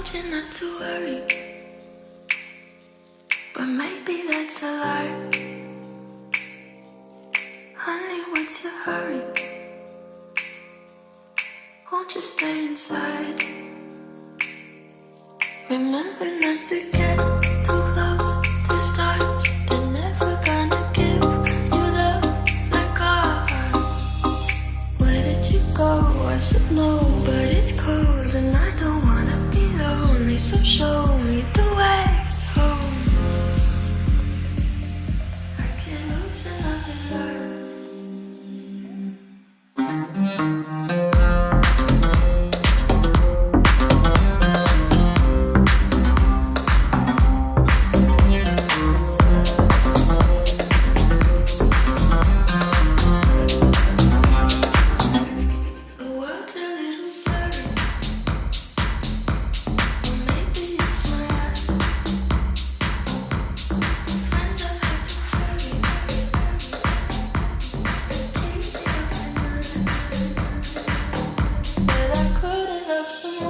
told you not to worry, but maybe that's a lie. Honey, what's your hurry? Won't you stay inside? Remember not to get too close to stars. They're never gonna give you love like ours. Where did you go? I should know, but it's cold and I don't wanna be lonely. So show me the way home. I can't lose another love. Someone